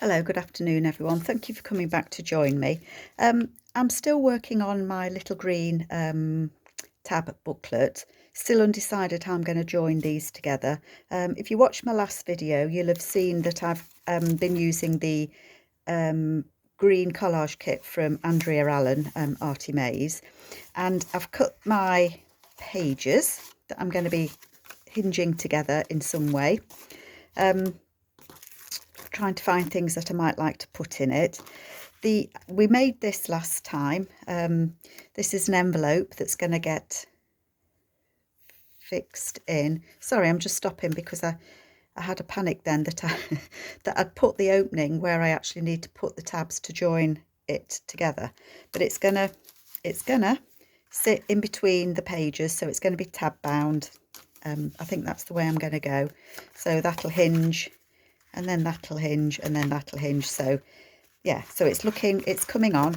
Hello, good afternoon everyone. Thank you for coming back to join me. I'm still working on my little green tab booklet, still undecided how I'm going to join these together. If you watched my last video, you'll have seen that I've been using the green collage kit from Andrea Allen, Artymaze, and I've cut my pages that I'm going to be hinging together in some way. Trying to find things that I might like to put in it. We made this last time. This is an envelope that's going to get fixed in. Sorry, I'm just stopping because I had a panic then that that I'd put the opening where I actually need to put the tabs to join it together. But it's gonna sit in between the pages, so it's going to be tab bound. I think that's the way I'm going to go. So that'll hinge, and then that'll hinge, and then that'll hinge. So yeah, so it's coming on.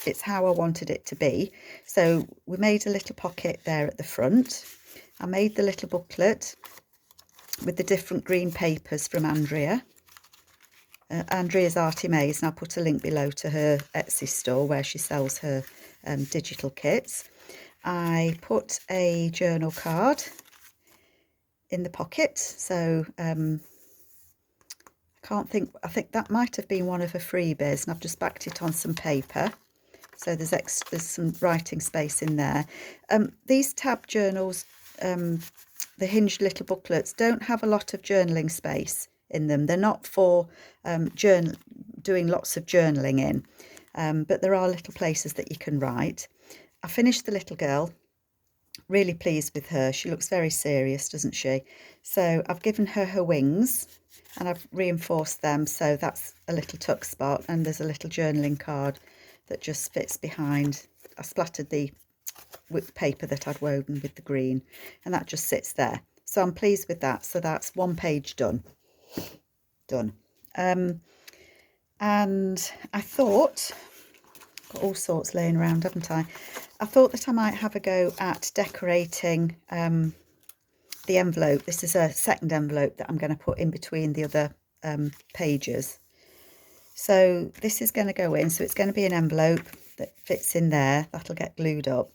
It's how I wanted it to be. So we made a little pocket there at the front. I made the little booklet with the different green papers from Andrea. Andrea's Artymaze, and I'll put a link below to her Etsy store where she sells her digital kits. I put a journal card in the pocket, so I think that might have been one of her freebies, and I've just backed it on some paper, so there's some writing space in there. These tab journals, the hinged little booklets, don't have a lot of journaling space in them. They're not for doing lots of journaling in, but there are little places that you can write. I finished the little girl. Really pleased with her. She looks very serious, doesn't she? So I've given her wings and I've reinforced them, so that's a little tuck spot, and there's a little journaling card that just fits behind. I splattered the paper that I'd woven with the green, and that just sits there. So I'm pleased with that. So that's one page done. And I thought, got all sorts laying around, haven't I? I thought that I might have a go at decorating the envelope. This is a second envelope that I'm going to put in between the other pages. So this is going to go in, so it's going to be an envelope that fits in there. That'll get glued up.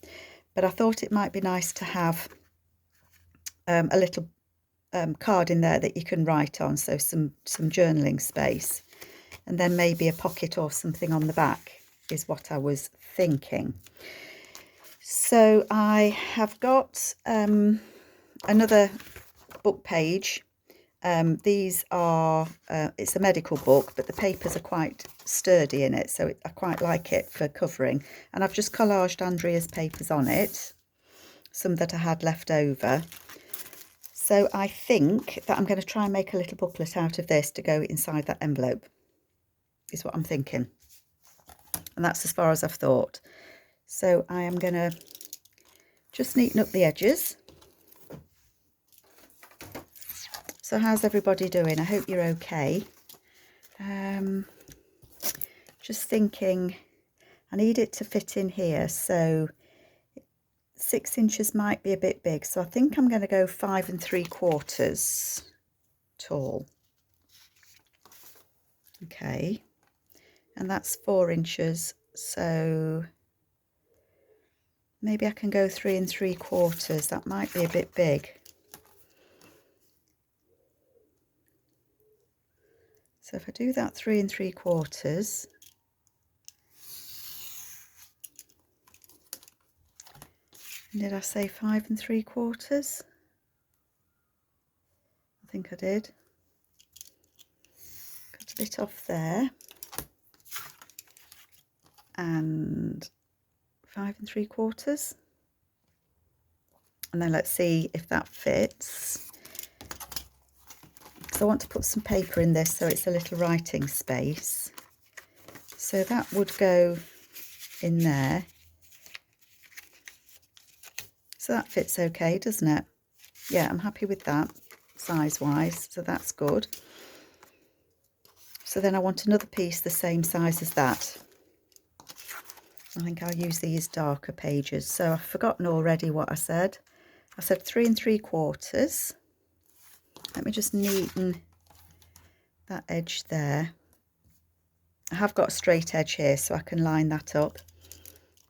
But I thought it might be nice to have a little card in there that you can write on, so some journaling space, and then maybe a pocket or something on the back is what I was thinking. So I have got another book page. These are it's a medical book, but the papers are quite sturdy in it, so I quite like it for covering, and I've just collaged Andrea's papers on it, some that I had left over. So I think that I'm going to try and make a little booklet out of this to go inside that envelope, is what I'm thinking. And that's as far as I've thought. So I am going to just neaten up the edges. So how's everybody doing? I hope you're okay. Just thinking I need it to fit in here, so 6 inches might be a bit big, so I think I'm going to go 5 3/4 tall. Okay, and that's 4 inches, so maybe I can go 3 3/4. That might be a bit big. So if I do that 3 3/4, did I say 5 3/4? I think I did. Cut a bit off there, and 5 3/4, and then let's see if that fits. So I want to put some paper in this so it's a little writing space. So that would go in there. So that fits okay, doesn't it? Yeah, I'm happy with that size-wise, so that's good. So then I want another piece the same size as that. I think I'll use these darker pages. So I've forgotten already what I said. I said 3 3/4. Let me just neaten that edge there. I have got a straight edge here, so I can line that up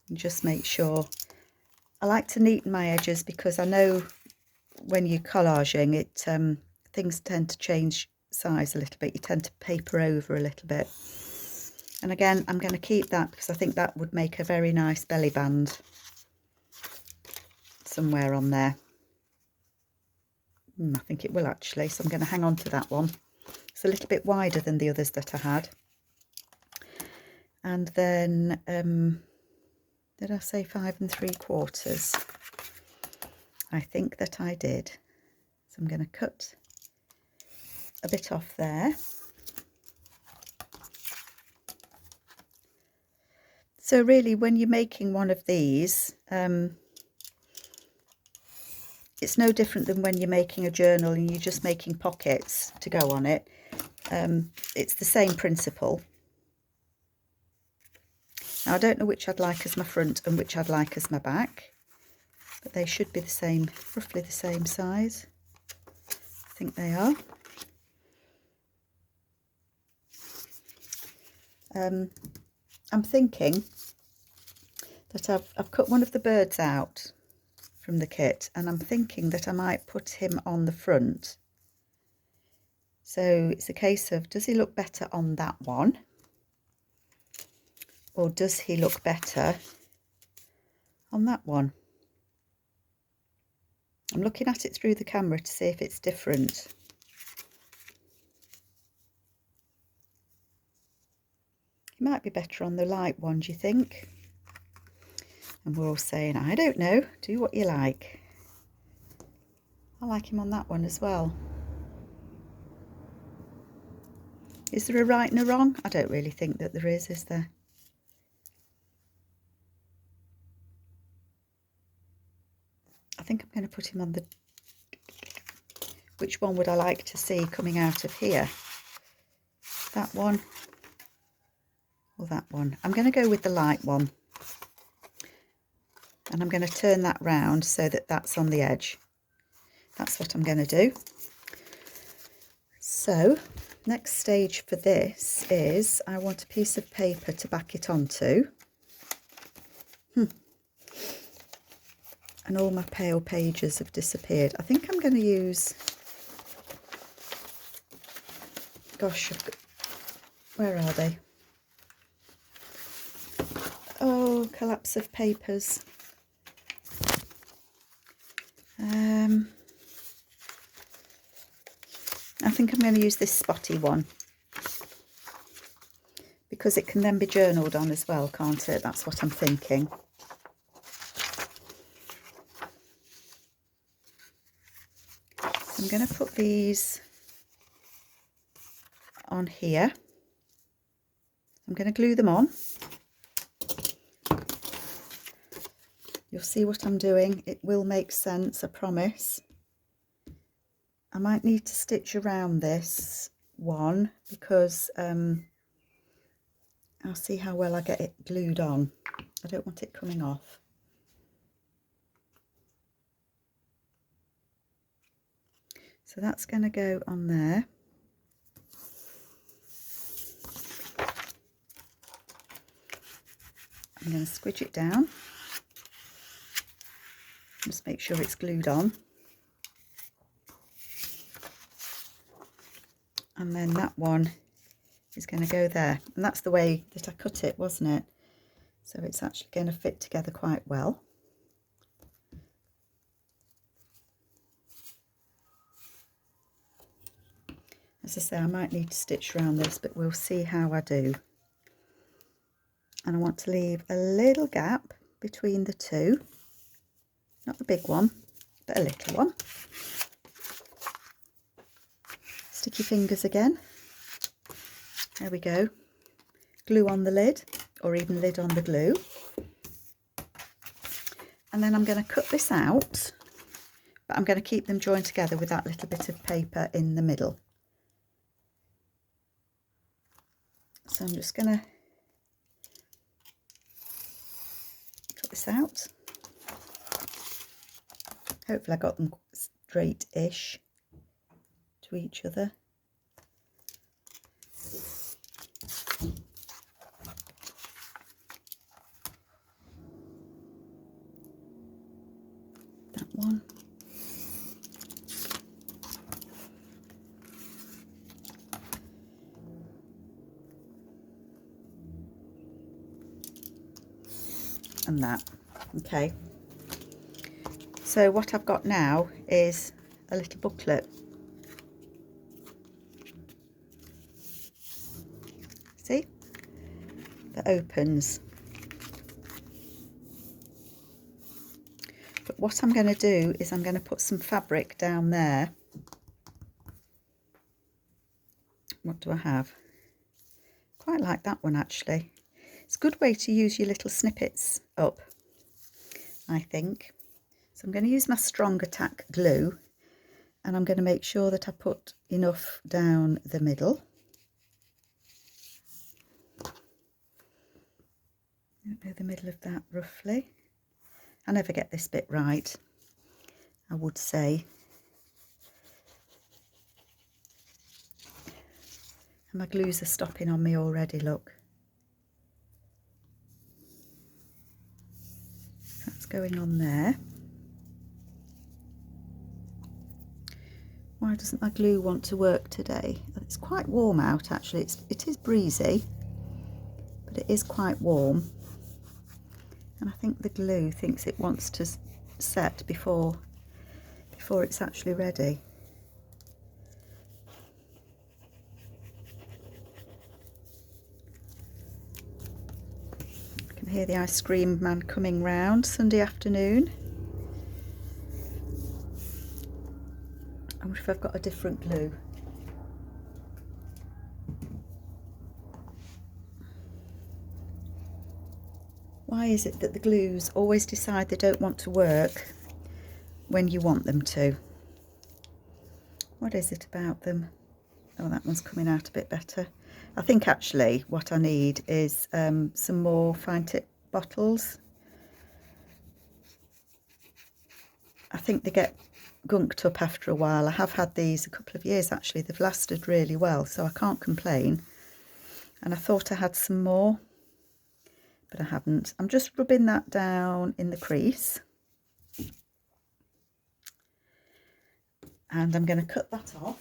and just make sure. I like to neaten my edges because I know when you're collaging it, things tend to change size a little bit. You tend to paper over a little bit. And again, I'm going to keep that because I think that would make a very nice belly band somewhere on there. I think it will actually, so I'm going to hang on to that one. It's a little bit wider than the others that I had. And then, did I say 5 3/4? I think that I did. So I'm going to cut a bit off there. So really, when you're making one of these, it's no different than when you're making a journal and you're just making pockets to go on it. It's the same principle. Now, I don't know which I'd like as my front and which I'd like as my back, but they should be the same, roughly the same size. I think they are. I'm thinking that I've cut one of the birds out from the kit, and I'm thinking that I might put him on the front. So it's a case of, does he look better on that one? Or does he look better on that one? I'm looking at it through the camera to see if it's different. He might be better on the light one, do you think? And we're all saying, I don't know, do what you like. I like him on that one as well. Is there a right and a wrong? I don't really think that there is there? I think I'm going to put him on the... Which one would I like to see coming out of here? That one or that one? I'm going to go with the light one. And I'm going to turn that round so that that's on the edge. That's what I'm going to do. So, next stage for this is I want a piece of paper to back it onto. And all my pale pages have disappeared. I think I'm going to use... Gosh, where are they? Oh, collapse of papers. I think I'm going to use this spotty one because it can then be journaled on as well, can't it? That's what I'm thinking. I'm going to put these on here. I'm going to glue them on. You'll see what I'm doing. It will make sense, I promise. I might need to stitch around this one because I'll see how well I get it glued on. I don't want it coming off. So that's going to go on there. I'm going to squidge it down. Just make sure it's glued on. And then that one is going to go there. And that's the way that I cut it, wasn't it? So it's actually going to fit together quite well. As I say, I might need to stitch around this, but we'll see how I do. And I want to leave a little gap between the two. Not the big one, but a little one. Stick your fingers again. There we go. Glue on the lid, or even lid on the glue. And then I'm going to cut this out, but I'm going to keep them joined together with that little bit of paper in the middle. So I'm just going to cut this out. Hopefully I got them straight-ish to each other. That one. And that. Okay. So what I've got now is a little booklet. See? That opens. But what I'm going to do is I'm going to put some fabric down there. What do I have? Quite like that one actually. It's a good way to use your little snippets up, I think. So I'm going to use my strong attack glue, and I'm going to make sure that I put enough down the middle. I don't know the middle of that roughly. I never get this bit right, I would say. And my glues are stopping on me already, look. That's going on there. Why doesn't my glue want to work today? It's quite warm out actually. It is breezy, but it is quite warm. And I think the glue thinks it wants to set before it's actually ready. I can hear the ice cream man coming round Sunday afternoon. I wonder if I've got a different glue. Why is it that the glues always decide they don't want to work when you want them to? What is it about them? Oh, that one's coming out a bit better. I think actually what I need is some more fine tip bottles. I think they get gunked up after a while. I have had these a couple of years actually. They've lasted really well, so I can't complain. And I thought I had some more, but I haven't. I'm just rubbing that down in the crease. And I'm going to cut that off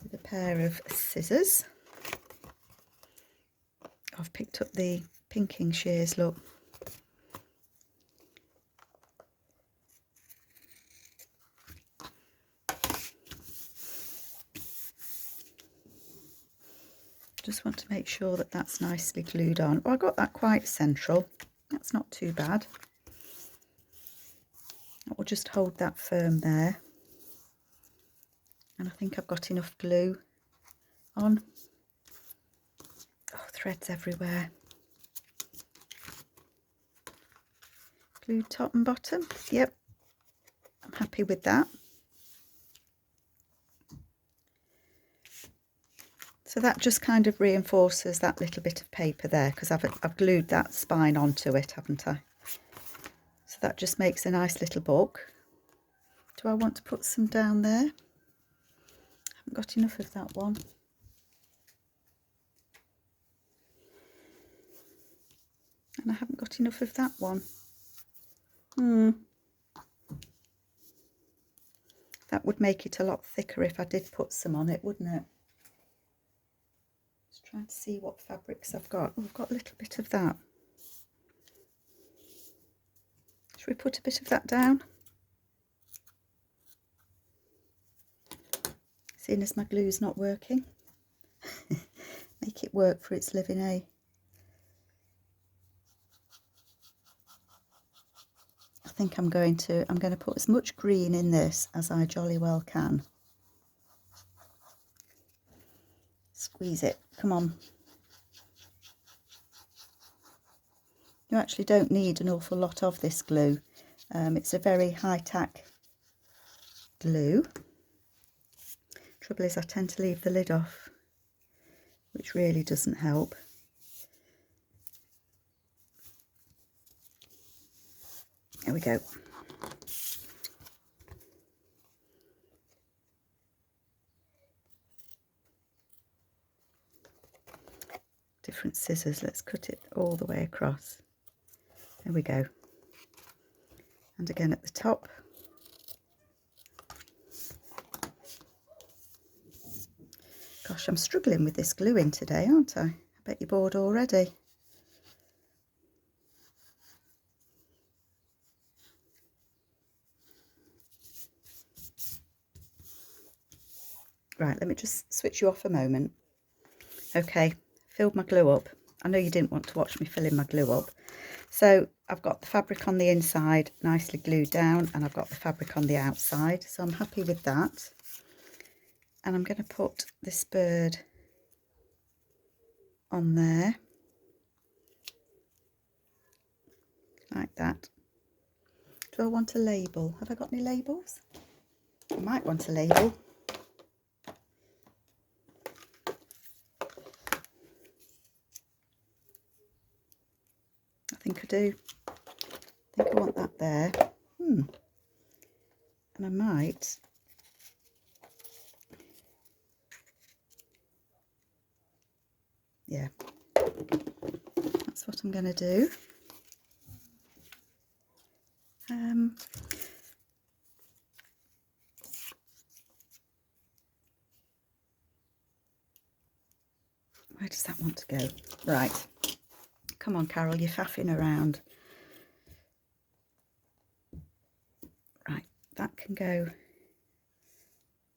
with a pair of scissors. I've picked up the pinking shears, look. Just want to make sure that that's nicely glued on. Oh, I got that quite central. That's not too bad. That will just hold that firm there. And I think I've got enough glue on. Oh, threads everywhere. Glued top and bottom. Yep, I'm happy with that. So that just kind of reinforces that little bit of paper there, because I've glued that spine onto it, haven't I? So that just makes a nice little book. Do I want to put some down there? I haven't got enough of that one. And I haven't got enough of that one. That would make it a lot thicker if I did put some on it, wouldn't it? Just trying to see what fabrics I've got. Oh, I've got a little bit of that. Should we put a bit of that down? Seeing as my glue's not working. Make it work for its living, eh? I think I'm going to put as much green in this as I jolly well can. Squeeze it, come on. You actually don't need an awful lot of this glue. It's a very high-tack glue. Trouble is I tend to leave the lid off, which really doesn't help. There we go. different scissors. Let's cut it all the way across. There we go. And again at the top. Gosh, I'm struggling with this gluing today, aren't I? I bet you're bored already. Right, let me just switch you off a moment. Okay, filled my glue up. I know you didn't want to watch me filling my glue up. So I've got the fabric on the inside nicely glued down, and I've got the fabric on the outside. So I'm happy with that. And I'm going to put this bird on there. Like that. Do I want a label? Have I got any labels? I might want a label. I think I do. I think I want that there. And I might. Yeah. That's what I'm going to do. Where does that want to go? Right. Come on, Carol, you're faffing around. Right, that can go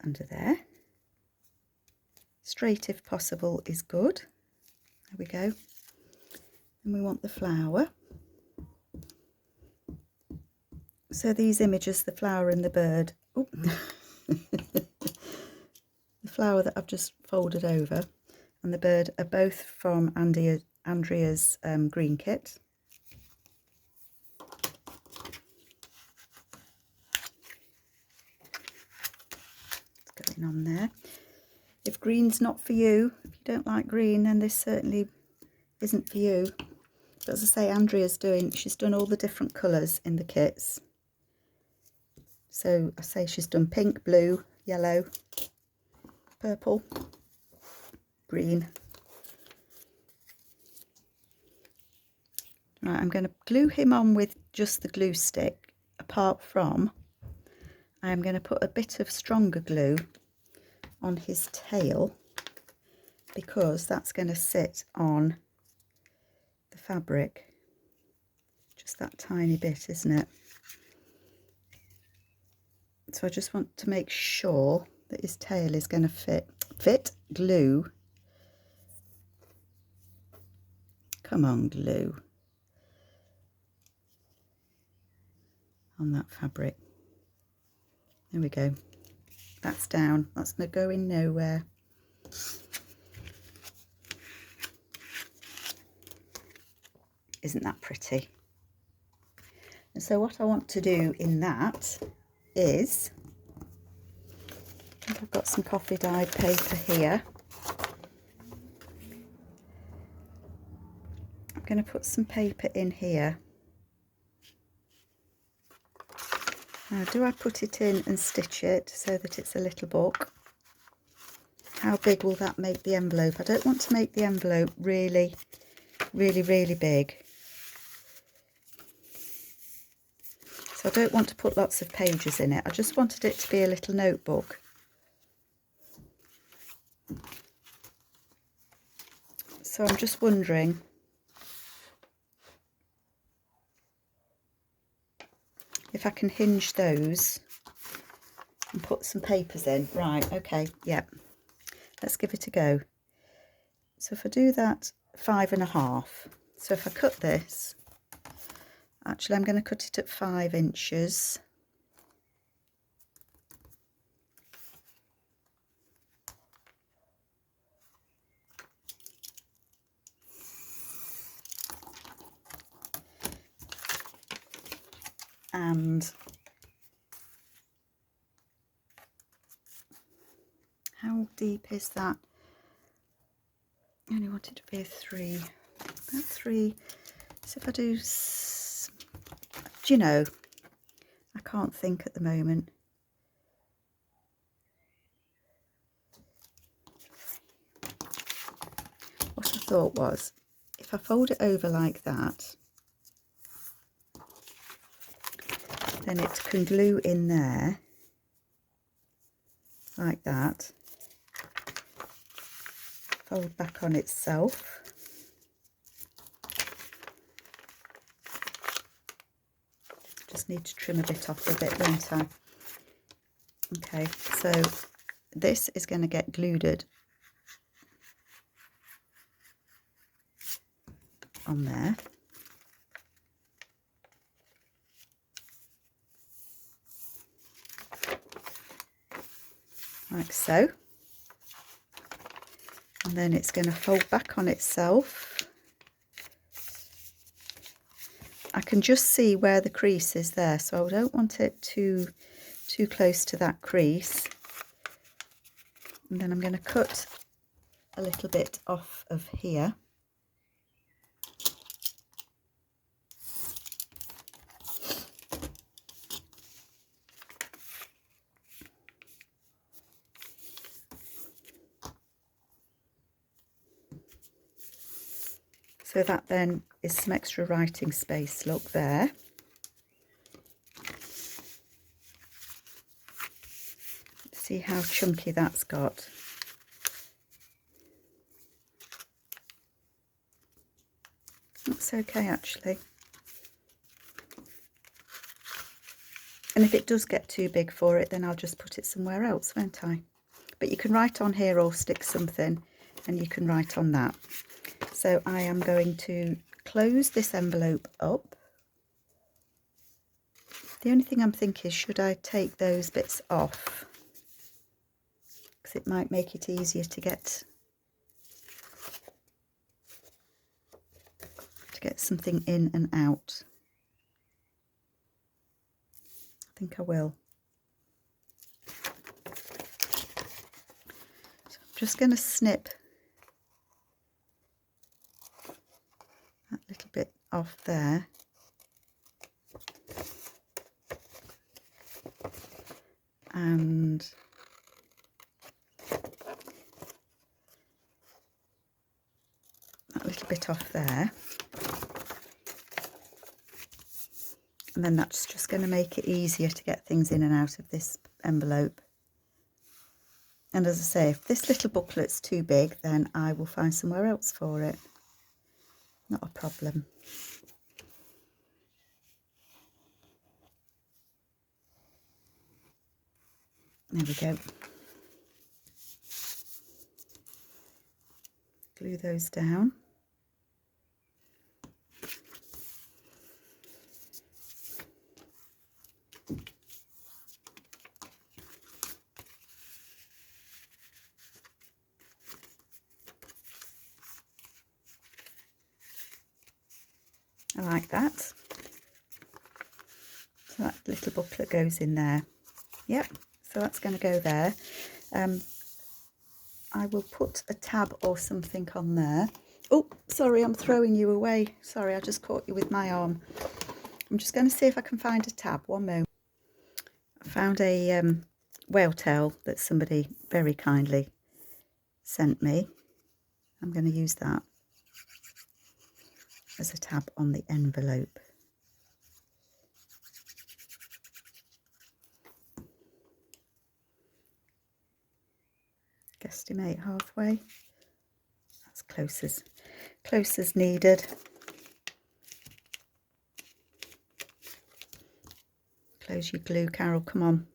under there. Straight if possible is good. There we go. And we want the flower. So these images, the flower and the bird, the flower that I've just folded over and the bird are both from Andrea's green kit. It's going on there. If green's not for you, if you don't like green, then this certainly isn't for you. But as I say, she's done all the different colours in the kits. So I say she's done pink, blue, yellow, purple, green. Right, I'm going to glue him on with just the glue stick, apart from I'm going to put a bit of stronger glue on his tail, because that's going to sit on the fabric. Just that tiny bit, isn't it? So I just want to make sure that his tail is going to fit glue. Come on, glue on that fabric. There we go. That's down. That's not going nowhere. Isn't that pretty? And so what I want to do in that is, I think I've got some coffee dyed paper here. I'm going to put some paper in here. Now, do I put it in and stitch it so that it's a little book? How big will that make the envelope? I don't want to make the envelope really, really, really big. So I don't want to put lots of pages in it. I just wanted it to be a little notebook. So I'm just wondering if I can hinge those and put some papers in. Right, okay, yep. Let's give it a go. So if I do that 5.5, so if I cut this, actually I'm going to cut it at 5 inches. And how deep is that? I only want it to be a 3. About 3. So if I do, do you know, I can't think at the moment. What I thought was, if I fold it over like that, then it can glue in there like that, fold back on itself. Just need to trim a bit off a bit, don't I? Okay, so this is going to get glued on there. Like so. And then it's going to fold back on itself. I can just see where the crease is there, so I don't want it too close to that crease. And then I'm going to cut a little bit off of here. So that then is some extra writing space, look there. See how chunky that's got. That's okay actually. And if it does get too big for it, then I'll just put it somewhere else, won't I? But you can write on here or stick something, and you can write on that. So I am going to close this envelope up. The only thing I'm thinking is, should I take those bits off? Because it might make it easier to get something in and out. I think I will. So I'm just going to snip that little bit off there. And that little bit off there. And then that's just going to make it easier to get things in and out of this envelope. And as I say, if this little booklet's too big, then I will find somewhere else for it. Not a problem. There we go. Glue those down. I like that. So that little booklet goes in there. Yep, so that's going to go there. I will put a tab or something on there. Oh, sorry, I'm throwing you away. Sorry, I just caught you with my arm. I'm just going to see if I can find a tab. One moment. I found a whale tail that somebody very kindly sent me. I'm going to use that as a tab on the envelope. Guesstimate halfway. That's close as needed. Close your glue, Carol, come on.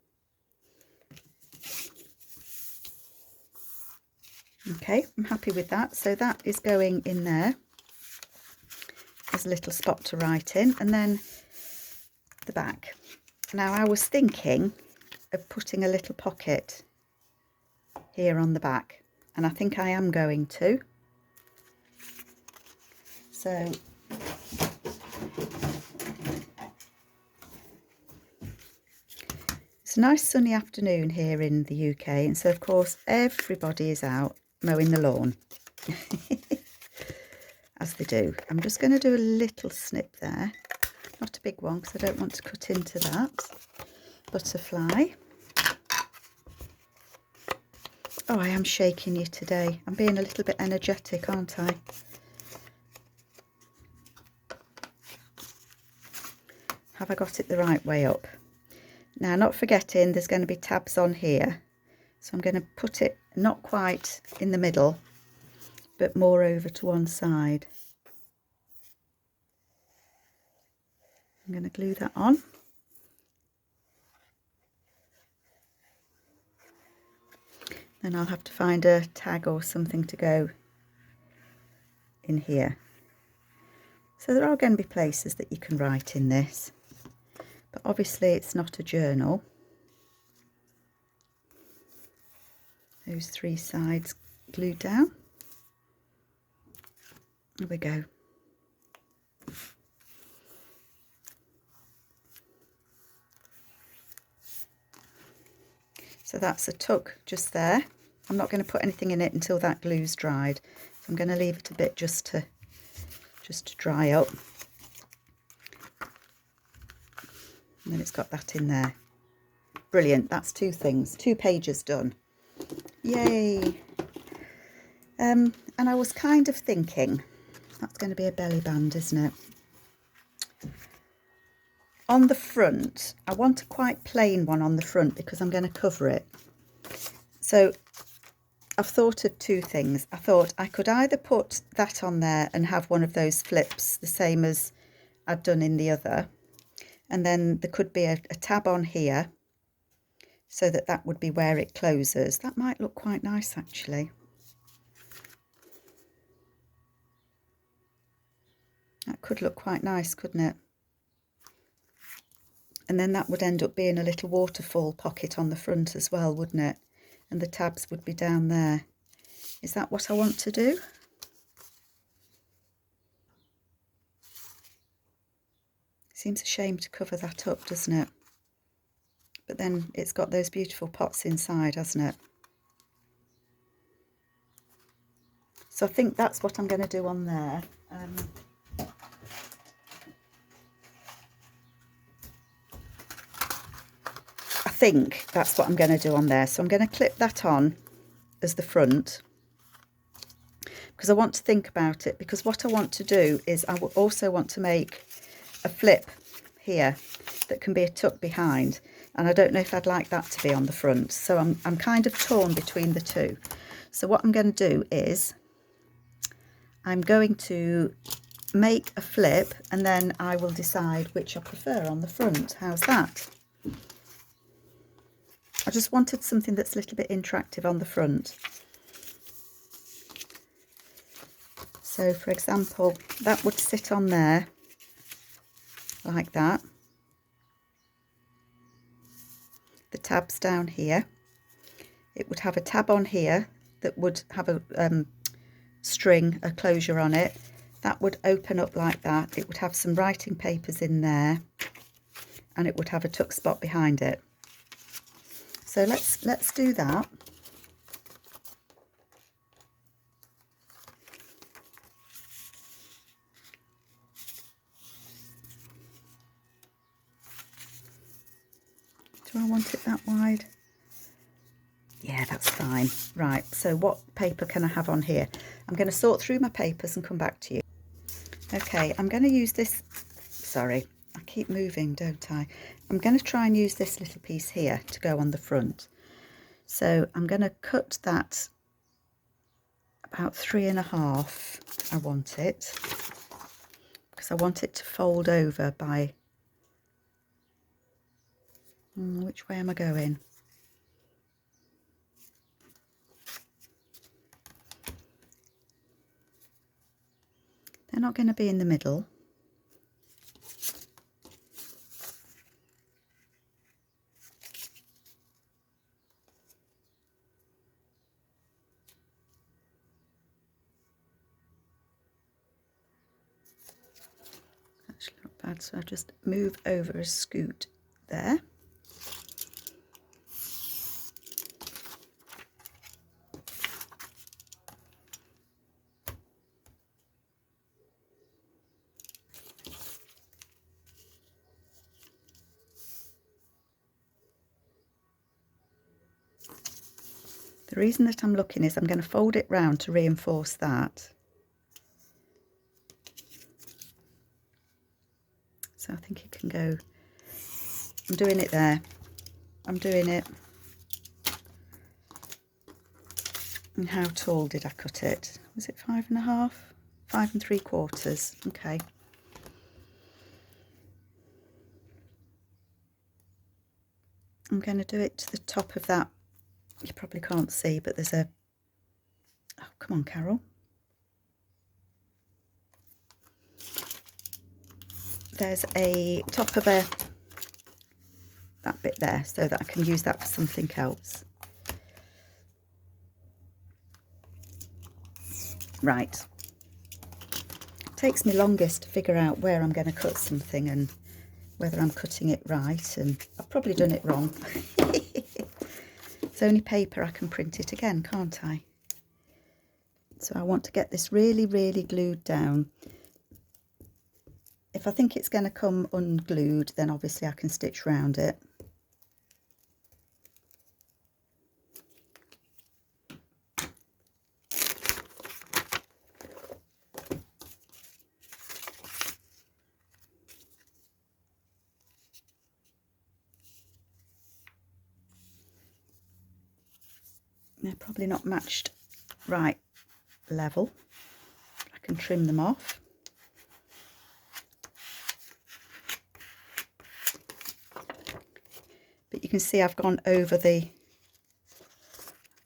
Okay, I'm happy with that. So that is going in there. There's a little spot to write in, and then the back. Now I was thinking of putting a little pocket here on the back, and I think I am going to. So it's a nice sunny afternoon here in the UK, and so of course everybody is out mowing the lawn. As they do. I'm just going to do a little snip there, not a big one because I don't want to cut into that. Butterfly. Oh, I am shaking you today. I'm being a little bit energetic, aren't I? Have I got it the right way up? Now, not forgetting there's going to be tabs on here. So I'm going to put it not quite in the middle, but more over to one side. I'm going to glue that on. Then I'll have to find a tag or something to go in here. So there are going to be places that you can write in this, but obviously it's not a journal. Those three sides glued down. There we go. So that's a tuck just there. I'm not going to put anything in it until that glue's dried. So I'm going to leave it a bit just to dry up. And then it's got that in there. Brilliant. That's two things. 2 pages done. Yay. And I was kind of thinking, that's going to be a belly band, isn't it? On the front, I want a quite plain one on the front because I'm going to cover it. So I've thought of 2 things. I thought I could either put that on there and have one of those flips, the same as I've done in the other. And then there could be a tab on here so that would be where it closes. That might look quite nice, actually. That could look quite nice, couldn't it? And then that would end up being a little waterfall pocket on the front as well, wouldn't it? And the tabs would be down there. Is that what I want to do? Seems a shame to cover that up, doesn't it? But then it's got those beautiful pots inside, hasn't it? So I think that's what I'm going to do on there. I think that's what I'm going to do on there. So I'm going to clip that on as the front because I want to think about it, because what I want to do is I also want to make a flip here that can be a tuck behind, and I don't know if I'd like that to be on the front, so I'm kind of torn between the two. So what I'm going to do is I'm going to make a flip and then I will decide which I prefer on the front. How's that? I just wanted something that's a little bit interactive on the front. So for example, that would sit on there like that. The tabs down here. It would have a tab on here that would have a string, a closure on it. That would open up like that. It would have some writing papers in there, and it would have a tuck spot behind it. So let's do that. Do I want it that wide? Yeah, that's fine. Right, so what paper can I have on here? I'm going to sort through my papers and come back to you. Okay, I'm going to use this, sorry, I keep moving, don't I? I'm going to try and use this little piece here to go on the front. So I'm going to cut that about 3.5. I want it, because I want it to fold over by, which way am I going? They're not going to be in the middle. Actually not bad, so I just move over a scoot there. The reason that I'm looking is I'm going to fold it round to reinforce that. So I think it can go, I'm doing it there, I'm doing it. And how tall did I cut it? Was it 5.5? 5 3/4, okay. I'm going to do it to the top of that. You probably can't see, but there's a, oh, come on, Carol. There's a top of that bit there, so that I can use that for something else. Right. It takes me longest to figure out where I'm going to cut something and whether I'm cutting it right, and I've probably done it wrong. It's only paper, I can print it again, can't I? So I want to get this really, really glued down. If I think it's going to come unglued, then obviously I can stitch round it. They're probably not matched right level. I can trim them off. But you can see I've gone over the,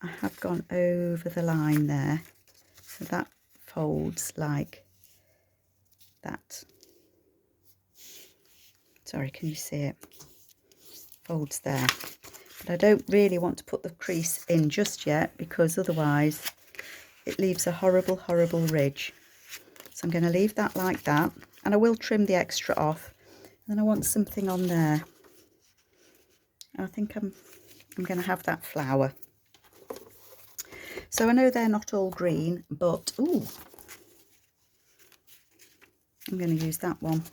I have gone over the line there. So that folds like that. Sorry, can you see it? Folds there. But I don't really want to put the crease in just yet, because otherwise it leaves a horrible, horrible ridge. So I'm going to leave that like that, and I will trim the extra off. And then I want something on there. I think I'm going to have that flower. So I know they're not all green, but ooh, I'm going to use that one.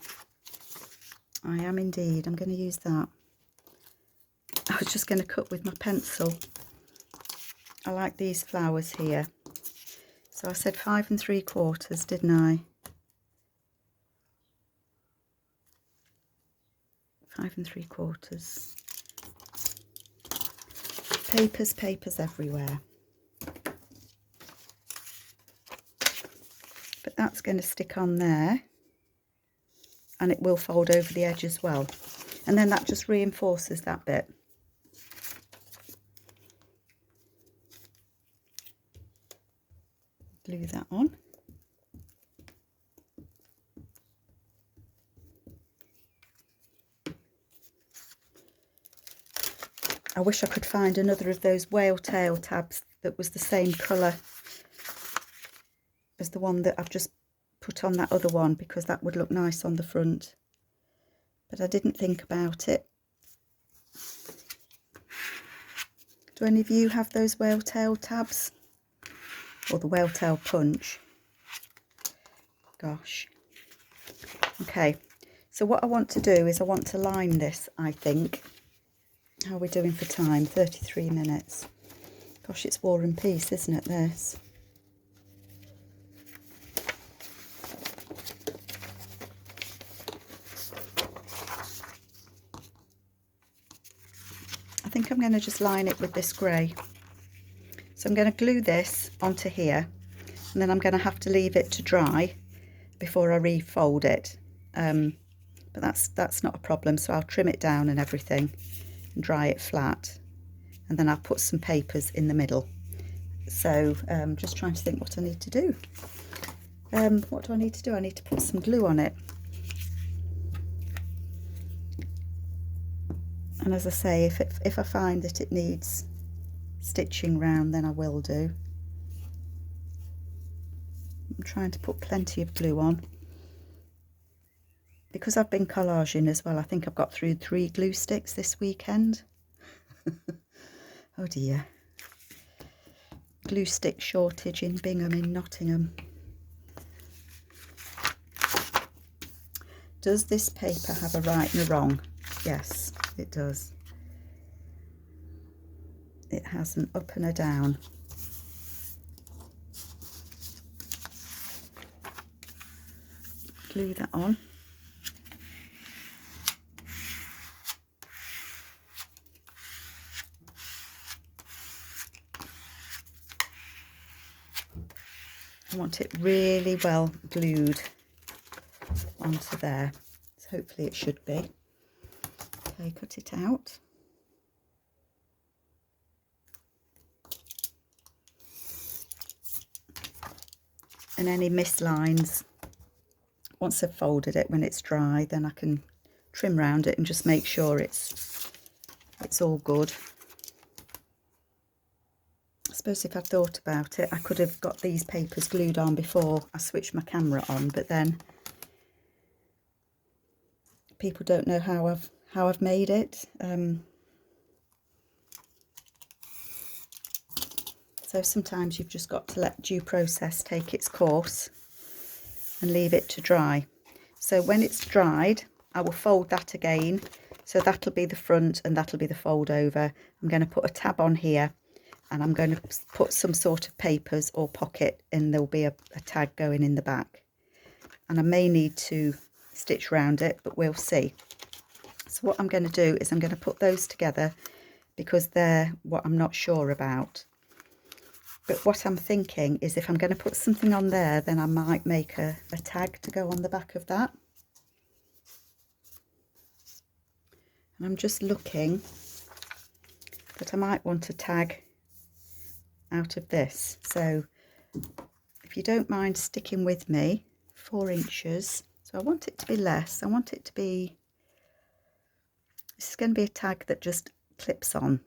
I am indeed. I'm going to use that. I was just going to cut with my pencil. I like these flowers here. So I said 5 3/4, didn't I? 5 3/4. Papers, papers everywhere. But that's going to stick on there, and it will fold over the edge as well. And then that just reinforces that bit. Glue that on. I wish I could find another of those whale tail tabs that was the same colour as the one that I've just put on that other one, because that would look nice on the front. But I didn't think about it. Do any of you have those whale tail tabs? Or the whale tail punch? Gosh. Okay, so what I want to do is I want to line this, I think. How are we doing for time? 33 minutes. Gosh, it's War and Peace, isn't it, this? I think I'm going to just line it with this grey. So I'm going to glue this onto here, and then I'm going to have to leave it to dry before I refold it. But that's not a problem, so I'll trim it down and everything and dry it flat, and then I'll put some papers in the middle. So just trying to think what I need to do. What do I need to do? I need to put some glue on it. And as I say, if I find that it needs stitching round, then I will do. I'm trying to put plenty of glue on. Because I've been collaging as well, I think I've got through 3 glue sticks this weekend. Oh dear. Glue stick shortage in Bingham in Nottingham. Does this paper have a right and a wrong? Yes, it does. it has an up and a down. Glue that on. I want it really well glued onto there, so hopefully it should be. Okay, cut it out. And any missed lines, once I've folded it, when it's dry, then I can trim round it and just make sure it's all good. I suppose if I thought about it, I could have got these papers glued on before I switched my camera on, but then people don't know how I've made it. So sometimes you've just got to let due process take its course and leave it to dry. So when it's dried, I will fold that again. So that'll be the front and that'll be the fold over. I'm going to put a tab on here, and I'm going to put some sort of papers or pocket, and there'll be a tag going in the back. And I may need to stitch around it, but we'll see. So what I'm going to do is I'm going to put those together because they're what I'm not sure about. But what I'm thinking is if I'm going to put something on there, then I might make a tag to go on the back of that. And I'm just looking that I might want a tag out of this. So if you don't mind sticking with me, 4 inches. So I want it to be less. I want it to be, this is going to be a tag that just clips on.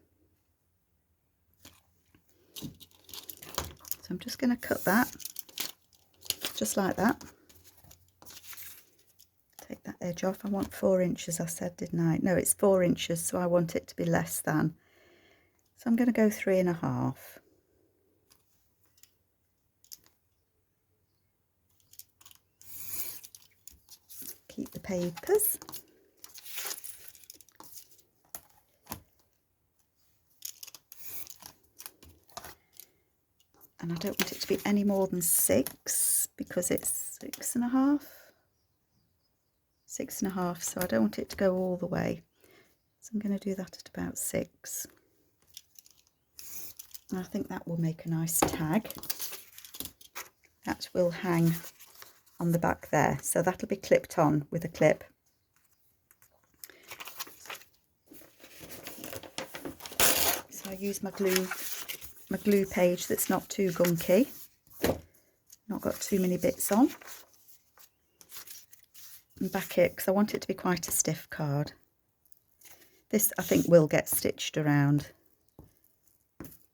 So I'm just going to cut that, just like that. Take that edge off. I want 4 inches, I said, didn't I? No, it's 4 inches, so I want it to be less than. So I'm going to go 3.5. Keep the papers. And I don't want it to be any more than 6 because it's 6.5. 6.5, so I don't want it to go all the way. So I'm going to do that at about 6. And I think that will make a nice tag. That will hang on the back there. So that'll be clipped on with a clip. So I use my glue page that's not too gunky, not got too many bits on, and back it because I want it to be quite a stiff card. This I think will get stitched around.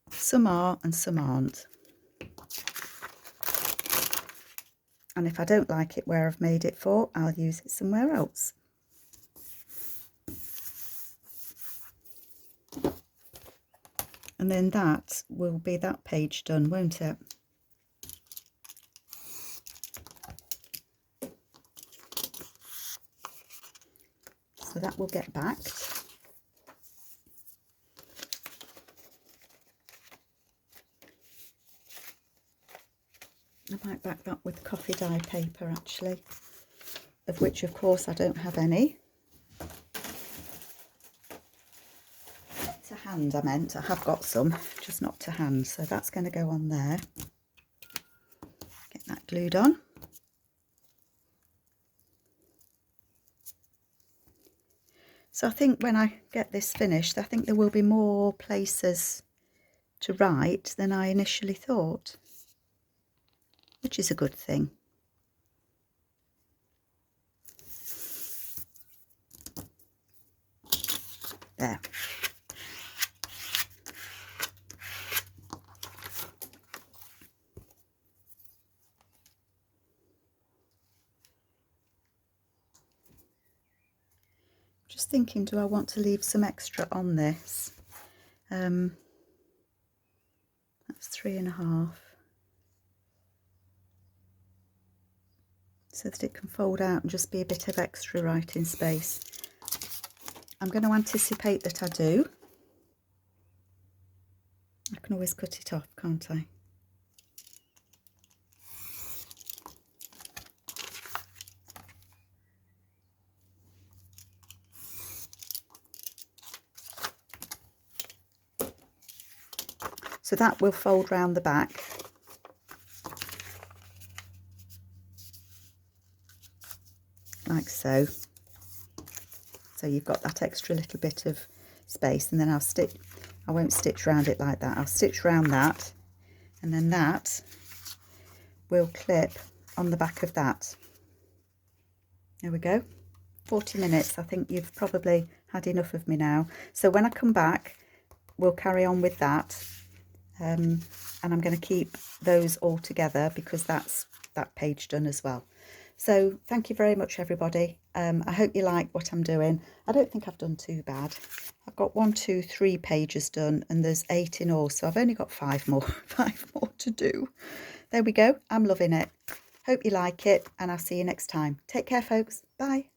Some are and some aren't. And if I don't like it where I've made it for, I'll use it somewhere else. And then that will be that page done, won't it? So that will get backed. I might back that with coffee dye paper actually, of which of course I don't have any. To hand I meant, I have got some, just not to hand, so that's going to go on there. Get that glued on. So I think when I get this finished, I think there will be more places to write than I initially thought, which is a good thing. There. Just thinking, do I want to leave some extra on this? That's 3.5. So that it can fold out and just be a bit of extra writing space. I'm going to anticipate that I do. I can always cut it off, can't I? So that will fold round the back. Like so. So you've got that extra little bit of space, and then I won't stitch round it like that. I'll stitch round that, and then that will clip on the back of that. There we go. 40 minutes. I think you've probably had enough of me now. So when I come back, we'll carry on with that. And I'm going to keep those all together because that's that page done as well. So thank you very much, everybody. I hope you like what I'm doing. I don't think I've done too bad. I've got 1, 2, 3 pages done, and there's 8 in all, so I've only got 5 more to do. There we go. I'm loving it. Hope you like it, and I'll see you next time. Take care, folks. Bye.